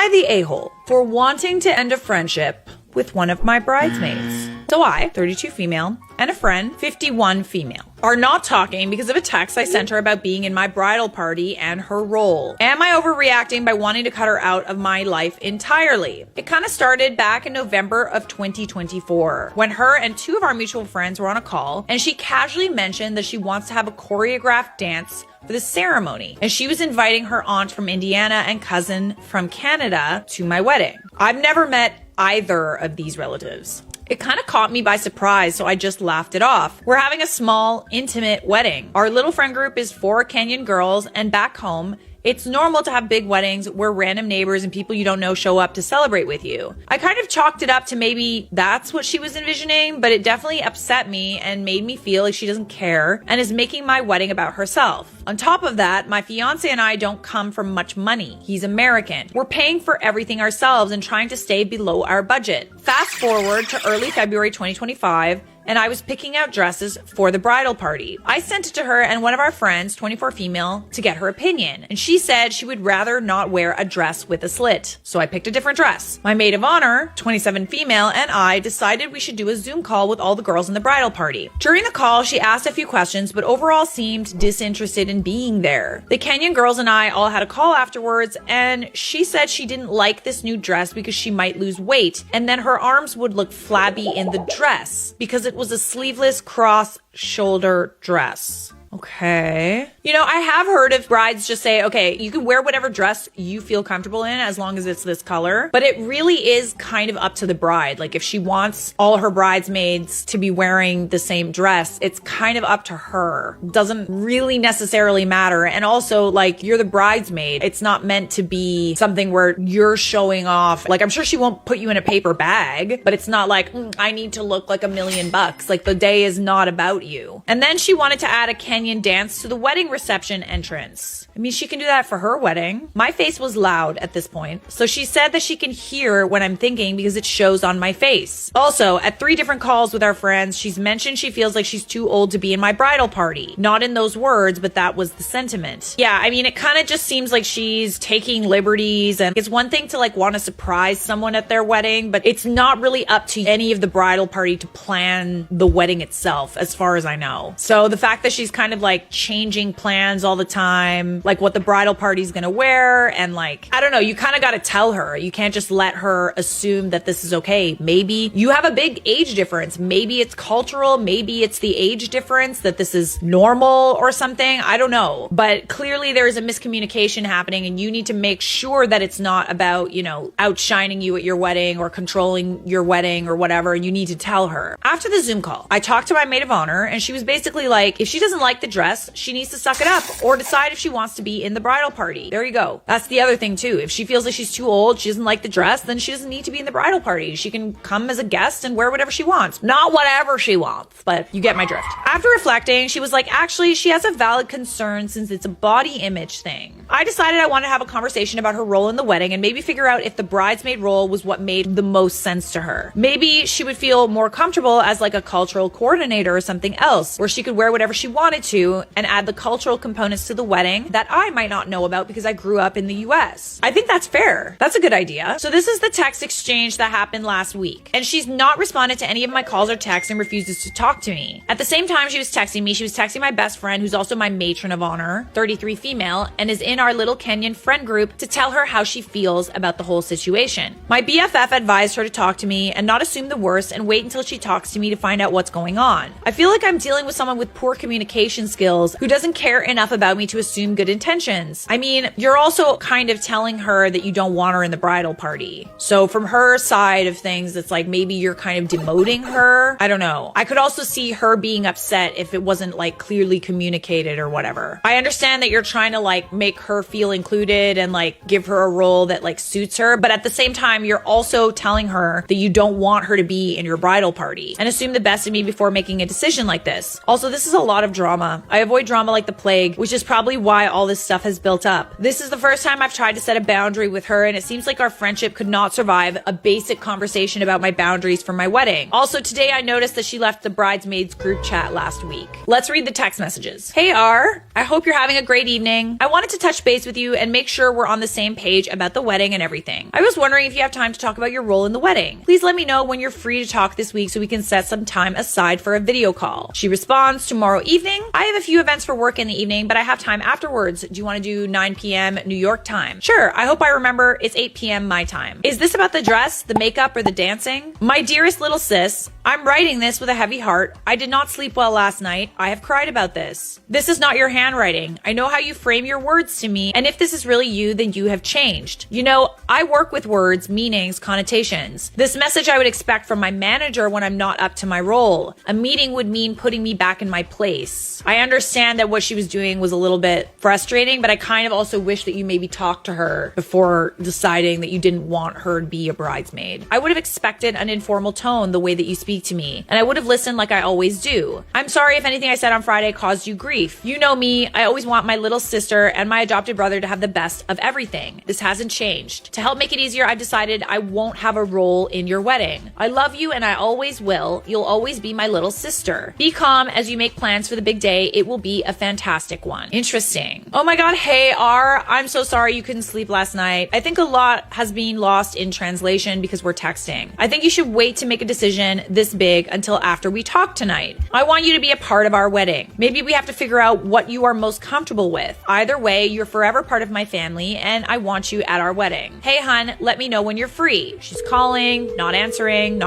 I the a-hole for wanting to end a friendship with one of my bridesmaids? So I, 32 female, and a friend, 51 female, are not talking because of a text I sent her about being in my bridal party and her role. Am I overreacting by wanting to cut her out of my life entirely? It kind of started back in November of 2024 when her and two of our mutual friends were on a call, and she casually mentioned that she wants to have a choreographed dance for the ceremony, and she was inviting her aunt from Indiana and cousin from Canada to my wedding. I've never met either of these relatives. It kind of caught me by surprise, so I just laughed it off. We're having a small, intimate wedding. Our little friend group is 4 Kenyan girls, and back home, it's normal to have big weddings where random neighbors and people you don't know show up to celebrate with you. I kind of chalked it up to maybe that's what she was envisioning, but it definitely upset me and made me feel like she doesn't care and is making my wedding about herself. On top of that, my fiance and I don't come from much money. He's American. We're paying for everything ourselves and trying to stay below our budget. Fast forward to early February 2025, and I was picking out dresses for the bridal party. I sent it to her and one of our friends, 24 female, to get her opinion. And she said she would rather not wear a dress with a slit. So I picked a different dress. My maid of honor, 27 female, and I decided we should do a Zoom call with all the girls in the bridal party. During the call, she asked a few questions, but overall seemed disinterested in being there. The Kenyan girls and I all had a call afterwards, and she said she didn't like this new dress because she might lose weight, and then her arms would look flabby in the dress because it was a sleeveless cross-shoulder dress. Okay. You know, I have heard of brides just say, okay, you can wear whatever dress you feel comfortable in as long as it's this color. But it really is kind of up to the bride. Like if she wants all her bridesmaids to be wearing the same dress, it's kind of up to her. Doesn't really necessarily matter. And also, like, you're the bridesmaid. It's not meant to be something where you're showing off. Like, I'm sure she won't put you in a paper bag, but it's not like, I need to look like $1 million. Like, the day is not about you. And then she wanted to add a Kenyan dance to the wedding reception entrance. I mean, she can do that for her wedding. My face was loud at this point, so she said that she can hear what I'm thinking because it shows on my face. Also, at 3 different calls with our friends, she's mentioned she feels like she's too old to be in my bridal party. Not in those words, but that was the sentiment. Yeah, I mean, it kind of just seems like she's taking liberties, and it's one thing to like want to surprise someone at their wedding, but it's not really up to any of the bridal party to plan the wedding itself, as far as I know. So the fact that she's kind of like changing plans all the time, like what the bridal party's gonna wear, and like, I don't know, you kind of got to tell her. You can't just let her assume that this is okay. Maybe you have a big age difference. Maybe it's cultural. Maybe it's the age difference that this is normal or something. I don't know. But clearly there is a miscommunication happening, and you need to make sure that it's not about, you know, outshining you at your wedding or controlling your wedding or whatever. And you need to tell her. After the Zoom call, I talked to my maid of honor, and she was basically like, if she doesn't like the dress, she needs to suck it up or decide if she wants to be in the bridal party. There you go. That's the other thing too. If she feels like she's too old, she doesn't like the dress, then she doesn't need to be in the bridal party. She can come as a guest and wear whatever she wants. Not whatever she wants, but you get my drift. After reflecting, she was like, actually, she has a valid concern since it's a body image thing. I decided I wanted to have a conversation about her role in the wedding and maybe figure out if the bridesmaid role was what made the most sense to her. Maybe she would feel more comfortable as like a cultural coordinator or something else, where she could wear whatever she wanted to and add the cultural components to the wedding that I might not know about because I grew up in the US. I think that's fair. That's a good idea. So this is the text exchange that happened last week. And she's not responded to any of my calls or texts and refuses to talk to me. At the same time she was texting me, she was texting my best friend, who's also my matron of honor, 33 female, and is in our little Kenyan friend group, to tell her how she feels about the whole situation. My BFF advised her to talk to me and not assume the worst and wait until she talks to me to find out what's going on. I feel like I'm dealing with someone with poor communication skills who doesn't care enough about me to assume good intentions. I mean, you're also kind of telling her that you don't want her in the bridal party. So from her side of things, it's like maybe you're kind of demoting her. I don't know. I could also see her being upset if it wasn't like clearly communicated or whatever. I understand that you're trying to like make her feel included and like give her a role that like suits her, but at the same time, you're also telling her that you don't want her to be in your bridal party, and assume the best of me before making a decision like this. Also, this is a lot of drama. drama. I avoid drama like the plague, which is probably why all this stuff has built up. This is the first time I've tried to set a boundary with her, and it seems like our friendship could not survive a basic conversation about my boundaries for my wedding. Also, today I noticed that she left the Bridesmaids group chat last week. Let's read the text messages. Hey R, I hope you're having a great evening. I wanted to touch base with you and make sure we're on the same page about the wedding and everything. I was wondering if you have time to talk about your role in the wedding. Please let me know when you're free to talk this week so we can set some time aside for a video call. She responds, tomorrow evening. I have a few events for work in the evening, but I have time afterwards. Do you want to do 9 p.m. New York time? Sure, I hope I remember it's 8 p.m. my time. Is this about the dress, the makeup, or the dancing? My dearest little sis, I'm writing this with a heavy heart. I did not sleep well last night. I have cried about this. This is not your handwriting. I know how you frame your words to me, and if this is really you, then you have changed. You know, I work with words, meanings, connotations. This message I would expect from my manager when I'm not up to my role. A meeting would mean putting me back in my place. I understand that what she was doing was a little bit frustrating, but I kind of also wish that you maybe talked to her before deciding that you didn't want her to be a bridesmaid. I would have expected an informal tone the way that you speak to me, and I would have listened like I always do. I'm sorry if anything I said on Friday caused you grief. You know me, I always want my little sister and my adopted brother to have the best of everything. This hasn't changed. To help make it easier, I've decided I won't have a role in your wedding. I love you and I always will. You'll always be my little sister. Be calm as you make plans for the big day. It will be a fantastic one. Interesting. Oh my God, hey R, I'm so sorry you couldn't sleep last night. I think a lot has been lost in translation because we're texting. I think you should wait to make a decision this big until after we talk tonight. I want you to be a part of our wedding. Maybe we have to figure out what you are most comfortable with. Either way, you're forever part of my family and I want you at our wedding. Hey hun, let me know when you're free. She's calling, not answering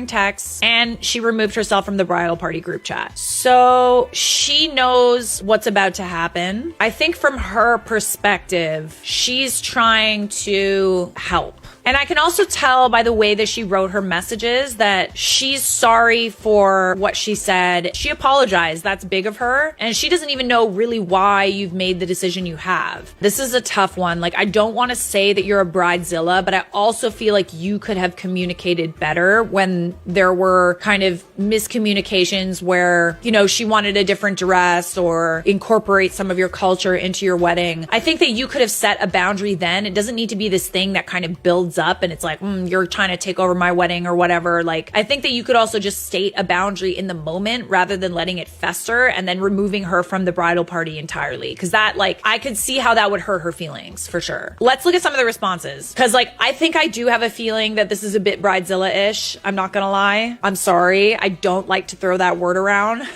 texts, and she removed herself from the bridal party group chat. So she knows what's about to happen. I think from her perspective, she's trying to help. And I can also tell by the way that she wrote her messages that she's sorry for what she said. She apologized. That's big of her. And she doesn't even know really why you've made the decision you have. This is a tough one. Like, I don't want to say that you're a bridezilla, but I also feel like you could have communicated better when there were kind of miscommunications where, you know, she wanted a different dress or incorporate some of your culture into your wedding. I think that you could have set a boundary then. It doesn't need to be this thing that kind of builds up and it's like, you're trying to take over my wedding or whatever. Like, I think that you could also just state a boundary in the moment rather than letting it fester and then removing her from the bridal party entirely. Cause that, like, I could see how that would hurt her feelings for sure. Let's look at some of the responses. Cause like, I think I do have a feeling that this is a bit bridezilla-ish. I'm not gonna lie. I'm sorry. I don't like to throw that word around.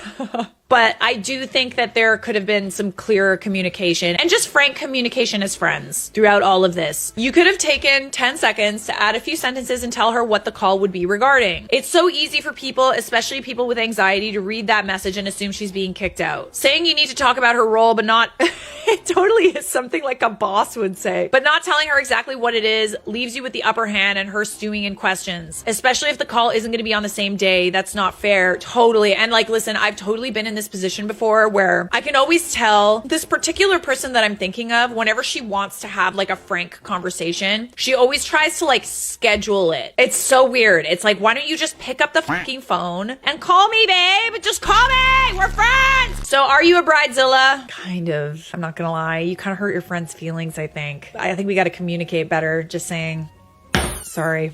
But I do think that there could have been some clearer communication and just frank communication as friends throughout all of this. You could have taken 10 seconds to add a few sentences and tell her what the call would be regarding. It's so easy for people, especially people with anxiety, to read that message and assume she's being kicked out. Saying you need to talk about her role, but not, it totally is something like a boss would say. But not telling her exactly what it is leaves you with the upper hand and her stewing in questions, especially if the call isn't going to be on the same day. That's not fair. Totally. And like, listen, I've totally been in this position before where I can always tell this particular person that I'm thinking of, whenever she wants to have like a frank conversation, she always tries to like schedule it. It's so weird. It's like, why don't you just pick up the fucking phone and call me, babe? Just call me. We're friends. So are you a bridezilla? Kind of. I'm not gonna lie. You kind of hurt your friend's feelings, I think. I think we got to communicate better. Just saying. Sorry.